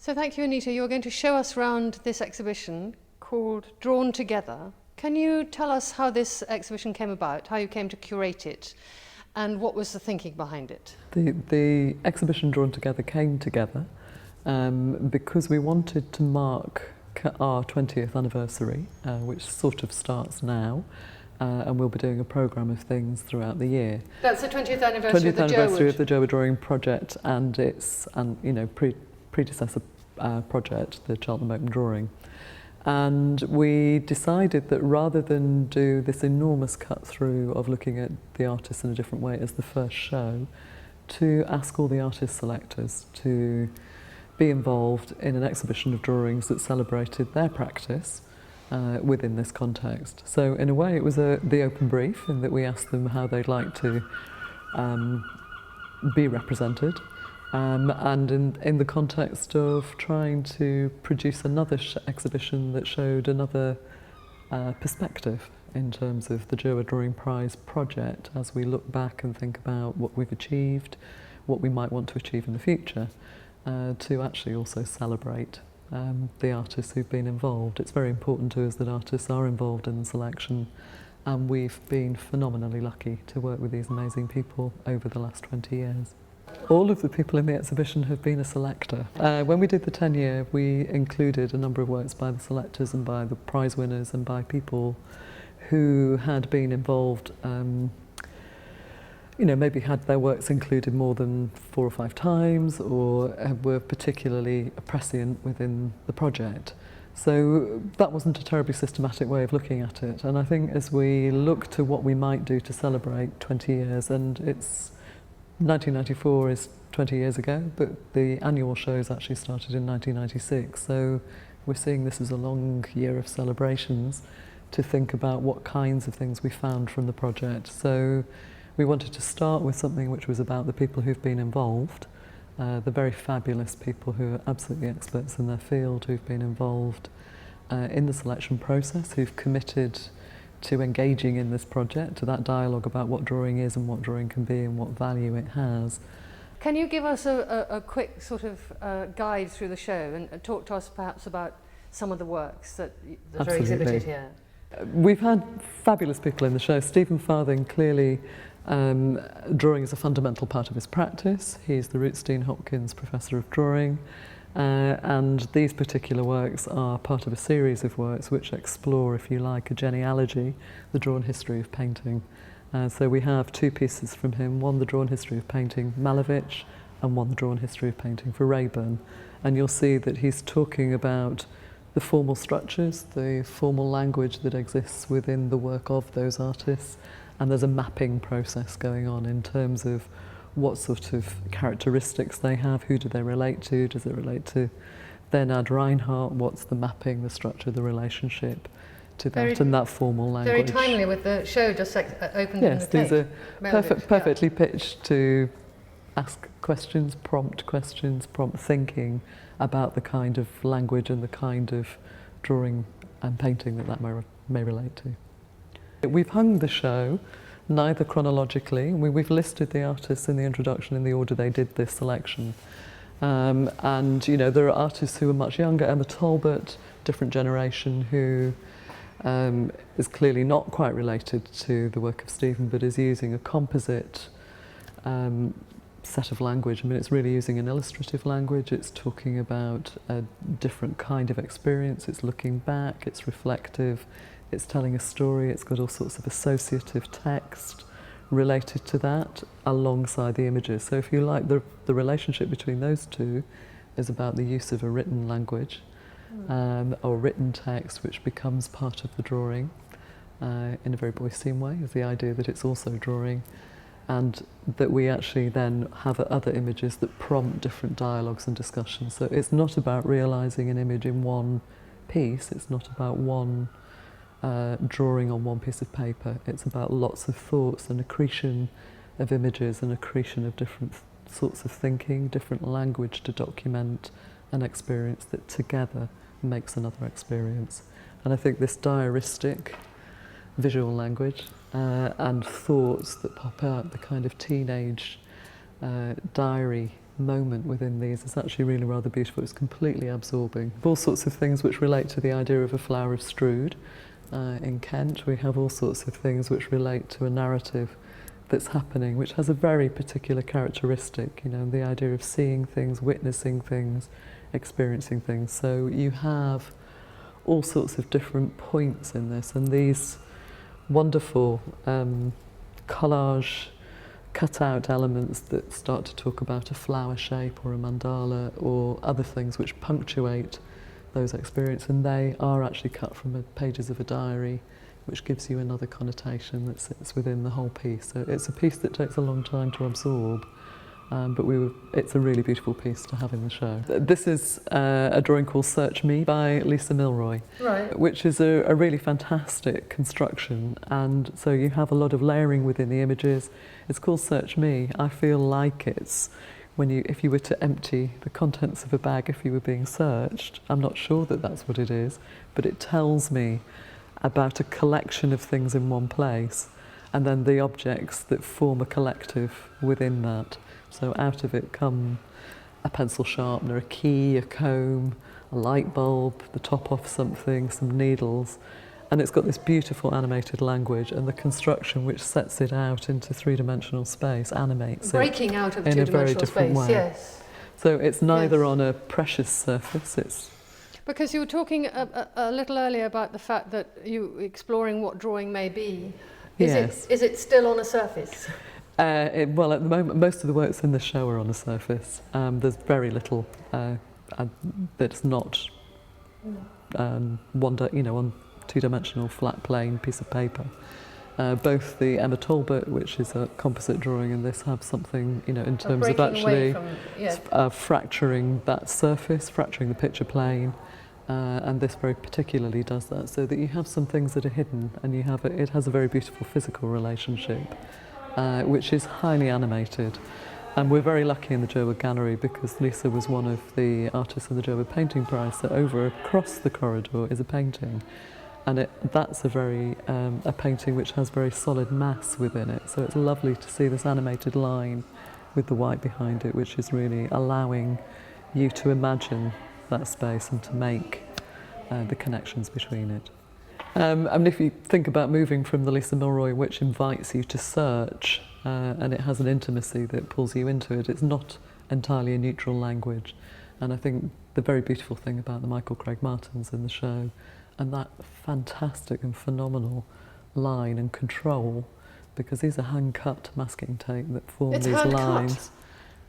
So thank you, Anita. You're going to show us around this exhibition called Drawn Together. Can you tell us how this exhibition came about, how you came to curate it, and what was the thinking behind it? The exhibition Drawn Together came together because we wanted to mark our 20th anniversary, which sort of starts now, and we'll be doing a programme of things throughout the year. That's the 20th anniversary 20th anniversary of the Jerwood Drawing project and its predecessor project, the Cheltenham Open Drawing. And we decided that rather than do this enormous cut through of looking at the artists in a different way as the first show, to ask all the artist selectors to be involved in an exhibition of drawings that celebrated their practice within this context. So in a way it was the open brief, in that we asked them how they'd like to be represented, and in the context of trying to produce another exhibition that showed another perspective in terms of the Jerwood Drawing Prize project as we look back and think about what we've achieved, what we might want to achieve in the future, to actually also celebrate the artists who've been involved. It's very important to us that artists are involved in the selection, and we've been phenomenally lucky to work with these amazing people over the last 20 years. All of the people in the exhibition have been a selector. When we did the 10-year, we included a number of works by the selectors and by the prize winners and by people who had been involved, maybe had their works included more than 4 or 5 times, or were particularly prescient within the project. So that wasn't a terribly systematic way of looking at it. And I think as we look to what we might do to celebrate 20 years, and it's 1994 is 20 years ago, but the annual shows actually started in 1996. So we're seeing this as a long year of celebrations to think about what kinds of things we found from the project. So we wanted to start with something which was about the people who've been involved, the very fabulous people who are absolutely experts in their field, who've been involved in the selection process, who've committed to engaging in this project, to that dialogue about what drawing is and what drawing can be and what value it has. Can you give us a quick sort of guide through the show and talk to us perhaps about some of the works that are exhibited here? We've had fabulous people in the show. Stephen Farthing, clearly drawing is a fundamental part of his practice. He's the Rootstein Hopkins Professor of Drawing. And these particular works are part of a series of works which explore, if you like, a genealogy, the drawn history of painting. So we have 2 pieces from him, one the drawn history of painting Malevich, and one the drawn history of painting for Raeburn. And you'll see that he's talking about the formal structures, the formal language that exists within the work of those artists, and there's a mapping process going on in terms of what sort of characteristics they have, who do they relate to, does it relate to Bernard Reinhardt, what's the mapping, the structure, the relationship to that and that formal language. Very timely with the show just opened. Yes, in the these are perfectly pitched to ask questions, prompt thinking about the kind of language and the kind of drawing and painting that may relate to. We've hung the show neither chronologically. We've listed the artists in the introduction in the order they did this selection. And there are artists who are much younger. Emma Talbot, different generation, who is clearly not quite related to the work of Stephen, but is using a composite set of language. I mean, it's really using an illustrative language. It's talking about a different kind of experience. It's looking back, it's reflective, it's telling a story, it's got all sorts of associative text related to that alongside the images. So if you like, the relationship between those two is about the use of a written language or written text which becomes part of the drawing in a very Boycean way, is the idea that it's also drawing, and that we actually then have other images that prompt different dialogues and discussions. So it's not about realising an image in one piece, it's not about one drawing on one piece of paper. It's about lots of thoughts and accretion of images and accretion of different sorts of thinking, different language to document an experience that together makes another experience. And I think this diaristic visual language and thoughts that pop out, the kind of teenage diary moment within these is actually really rather beautiful. It's completely absorbing. All sorts of things which relate to the idea of a flower of Strood. In Kent, we have all sorts of things which relate to a narrative that's happening, which has a very particular characteristic, you know, the idea of seeing things, witnessing things, experiencing things. So you have all sorts of different points in this, and these wonderful collage cut-out elements that start to talk about a flower shape or a mandala or other things which punctuate those experiences, and they are actually cut from the pages of a diary, which gives you another connotation that sits within the whole piece. So it's a piece that takes a long time to absorb, but it's a really beautiful piece to have in the show. This is a drawing called Search Me by Lisa Milroy, right, which is a really fantastic construction, and so you have a lot of layering within the images. It's called Search Me. I feel like it's if you were to empty the contents of a bag if you were being searched. I'm not sure that that's what it is, but it tells me about a collection of things in one place, and then the objects that form a collective within that. So out of it come a pencil sharpener, a key, a comb, a light bulb, the top off something, some needles, and it's got this beautiful animated language, and the construction which sets it out into three-dimensional space animates breaking it out of in a very two-dimensional different space, way. yes. So it's neither Yes. on a precious surface, it's Because you were talking a little earlier about the fact that you exploring what drawing may be. Yes. Is it still on a surface? Well, at the moment, most of the works in the show are on a surface. There's very little that's not on two-dimensional flat plane piece of paper. Both the Emma Talbot, which is a composite drawing, and this have something, in terms of actually fracturing that surface, fracturing the picture plane. And this very particularly does that, so that you have some things that are hidden, and it has a very beautiful physical relationship, which is highly animated. And we're very lucky in the Jerwood Gallery because Lisa was one of the artists in the Jerwood Painting Prize, so over across the corridor is a painting. And that's a painting which has very solid mass within it, so it's lovely to see this animated line with the white behind it, which is really allowing you to imagine that space and to make the connections between it. If you think about moving from the Lisa Milroy, which invites you to search, and it has an intimacy that pulls you into it, it's not entirely a neutral language. And I think the very beautiful thing about the Michael Craig Martins in the show, and that fantastic and phenomenal line and control, because these are hand-cut masking tape that form these lines.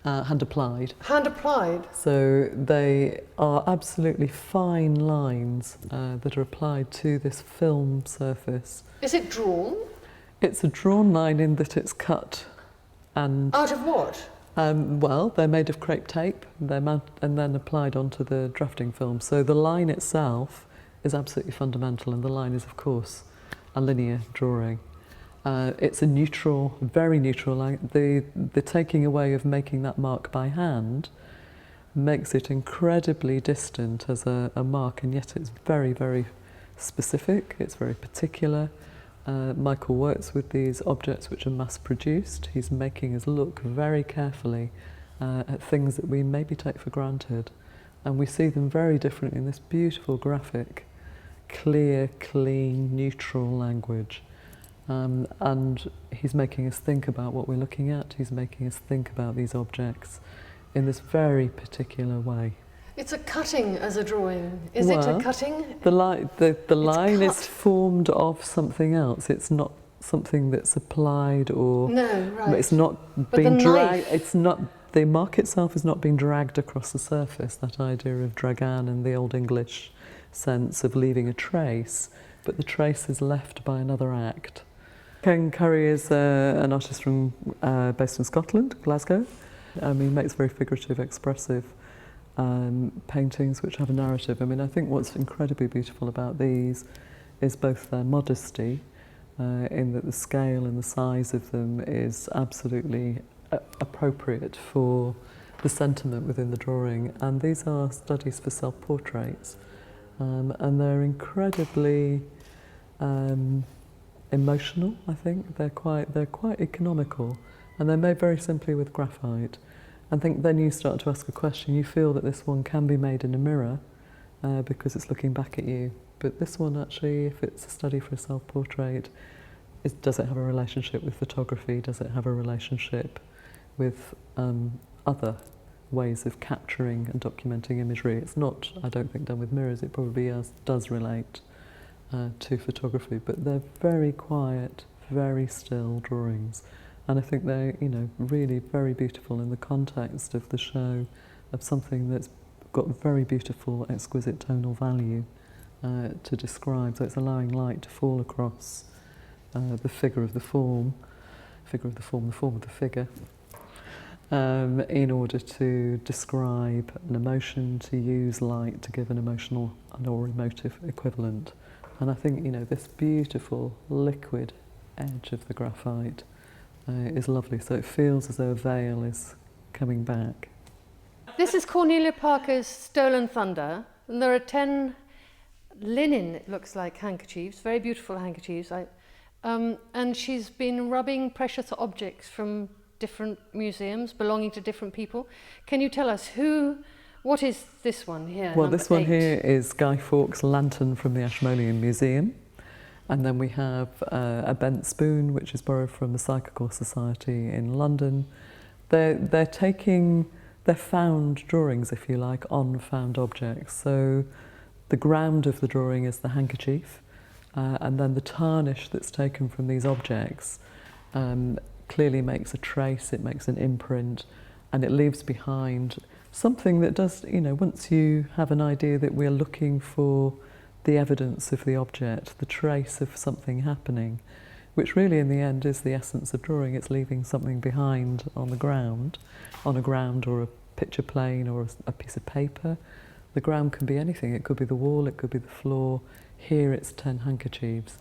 Hand applied. Hand applied? So they are absolutely fine lines that are applied to this film surface. Is it drawn? It's a drawn line in that it's cut and... Out of what? Well, they're made of crepe tape, and then applied onto the drafting film. So the line itself is absolutely fundamental, and the line is, of course, a linear drawing. It's a neutral, very neutral line. The taking away of making that mark by hand makes it incredibly distant as a mark, and yet it's very, very specific. It's very particular. Michael works with these objects which are mass-produced. He's making us look very carefully at things that we maybe take for granted, and we see them very differently in this beautiful graphic, clear, clean, neutral language. And he's making us think about what we're looking at. He's making us think about these objects in this very particular way. It's a cutting as a drawing. Is it a cutting? The line is formed of something else. It's not something that's applied or... No, right. It's not being dragged. It's not... The mark itself is not being dragged across the surface, that idea of dragan in the Old English sense of leaving a trace, but the trace is left by another act. Ken Currie is an artist based in Scotland, Glasgow. He makes very figurative, expressive paintings which have a narrative. I think what's incredibly beautiful about these is both their modesty, in that the scale and the size of them is absolutely appropriate for the sentiment within the drawing. And these are studies for self-portraits, and they're incredibly emotional. I think they're quite economical, and they're made very simply with graphite. I think then you start to ask a question. You feel that this one can be made in a mirror because it's looking back at you. But this one actually, if it's a study for a self-portrait, does it have a relationship with photography? Does it have a relationship with other ways of capturing and documenting imagery? It's not, I don't think, done with mirrors. It probably does relate to photography, but they're very quiet, very still drawings. And I think they're, really very beautiful in the context of the show, of something that's got very beautiful, exquisite tonal value to describe. So it's allowing light to fall across the figure of the form, the form of the figure, in order to describe an emotion, to use light to give an emotional or emotive equivalent. And I think, this beautiful liquid edge of the graphite is lovely, so it feels as though a veil is coming back. This is Cornelia Parker's Stolen Thunder, and there are 10 linen, it looks like, handkerchiefs, very beautiful handkerchiefs, and she's been rubbing precious objects from different museums belonging to different people. Can you tell us what is this one here? Well, this one here is Guy Fawkes' lantern from the Ashmolean Museum. And then we have a bent spoon, which is borrowed from the Psychical Society in London. They're found drawings, if you like, on found objects. So the ground of the drawing is the handkerchief, and then the tarnish that's taken from these objects clearly makes a trace, it makes an imprint, and it leaves behind something that does, once you have an idea that we're looking for the evidence of the object, the trace of something happening, which really in the end is the essence of drawing. It's leaving something behind on a ground or a picture plane or a piece of paper. The ground can be anything. It could be the wall, it could be the floor. Here it's 10 handkerchiefs.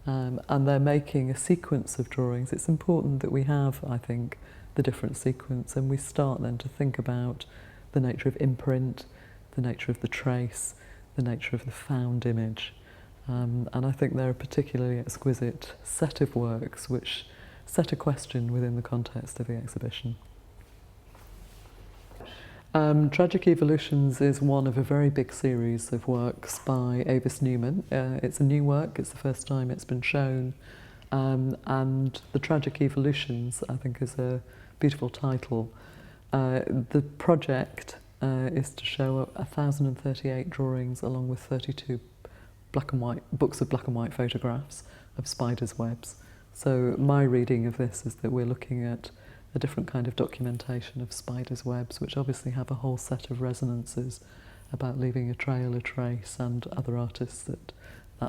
And they're making a sequence of drawings. It's important that we have, I think, the different sequence, and we start then to think about the nature of imprint, the nature of the trace, the nature of the found image. And I think they're a particularly exquisite set of works which set a question within the context of the exhibition. Tragic Evolutions is one of a very big series of works by Avis Newman. It's a new work, it's the first time it's been shown, and The Tragic Evolutions, I think, is a beautiful title. The project is to show 1,038 drawings along with 32 books of black and white photographs of spiders' webs. So my reading of this is that we're looking at a different kind of documentation of spiders' webs, which obviously have a whole set of resonances about leaving a trail, a trace, and other artists that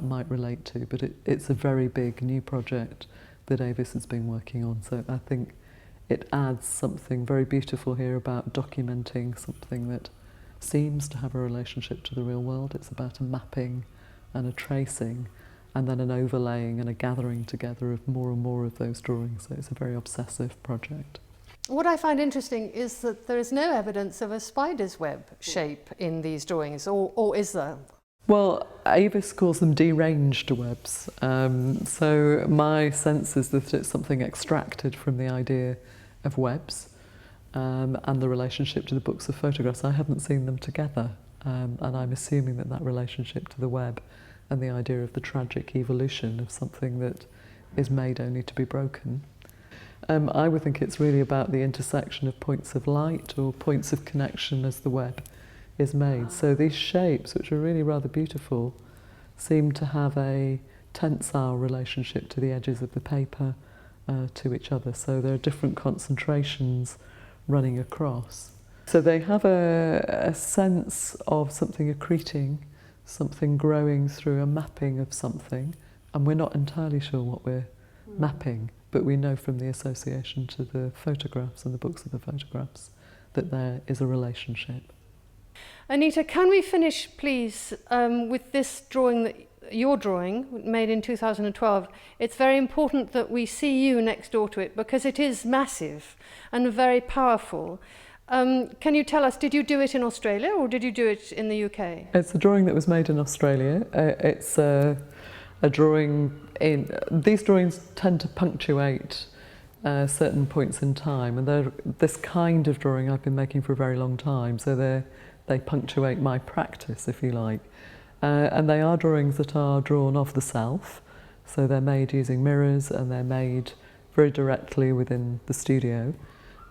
might relate to. But it's a very big new project that Avis has been working on. So I think it adds something very beautiful here about documenting something that seems to have a relationship to the real world. It's about a mapping and a tracing, and then an overlaying and a gathering together of more and more of those drawings. So it's a very obsessive project. What I find interesting is that there is no evidence of a spider's web shape in these drawings, or is there? Well, Avis calls them deranged webs. So my sense is that it's something extracted from the idea of webs and the relationship to the books of photographs. I haven't seen them together, and I'm assuming that relationship to the web and the idea of the tragic evolution of something that is made only to be broken. I would think it's really about the intersection of points of light or points of connection as the web is made. So these shapes, which are really rather beautiful, seem to have a tensile relationship to the edges of the paper, to each other. So there are different concentrations running across. So they have a sense of something accreting, something growing through a mapping of something, and we're not entirely sure what we're mapping, but we know from the association to the photographs and the books of the photographs that there is a relationship. Anita, can we finish, please, with this drawing, your drawing, made in 2012. It's very important that we see you next door to it because it is massive and very powerful. Can you tell us, did you do it in Australia or did you do it in the UK? It's a drawing that was made in Australia. It's a drawing in... These drawings tend to punctuate certain points in time, and they're this kind of drawing I've been making for a very long time, so they punctuate my practice, if you like. And they are drawings that are drawn of the self, so they're made using mirrors and they're made very directly within the studio.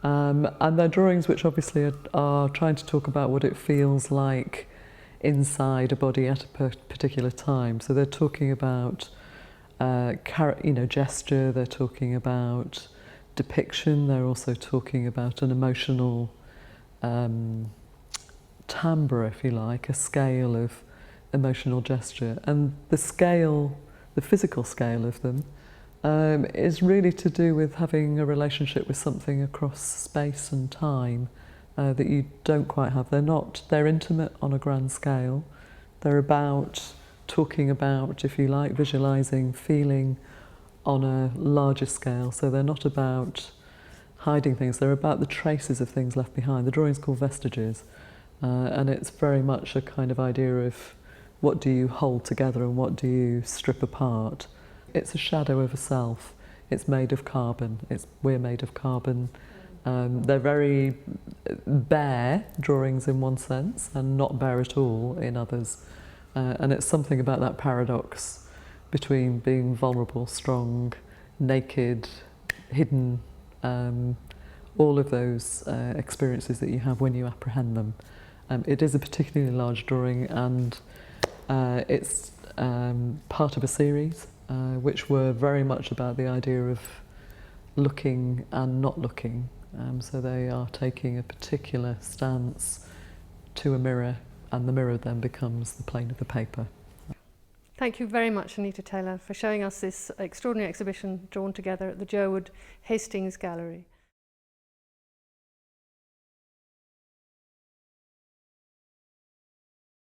And they're drawings which obviously are trying to talk about what it feels like inside a body at a particular time. So they're talking about gesture, they're talking about depiction, they're also talking about an emotional timbre, if you like, a scale of emotional gesture. And the scale, the physical scale of them, is really to do with having a relationship with something across space and time that you don't quite have. They're intimate on a grand scale. They're about talking about, if you like, visualising, feeling on a larger scale. So they're not about hiding things, they're about the traces of things left behind. The drawing's called Vestiges, and it's very much a kind of idea of what do you hold together and what do you strip apart. It's a shadow of a self. It's made of carbon. We're made of carbon. They're very bare drawings in one sense and not bare at all in others. And it's something about that paradox between being vulnerable, strong, naked, hidden, all of those experiences that you have when you apprehend them. It is a particularly large drawing, and it's part of a series which were very much about the idea of looking and not looking. So they are taking a particular stance to a mirror, and the mirror then becomes the plane of the paper. Thank you very much, Anita Taylor, for showing us this extraordinary exhibition drawn together at the Jerwood Hastings Gallery.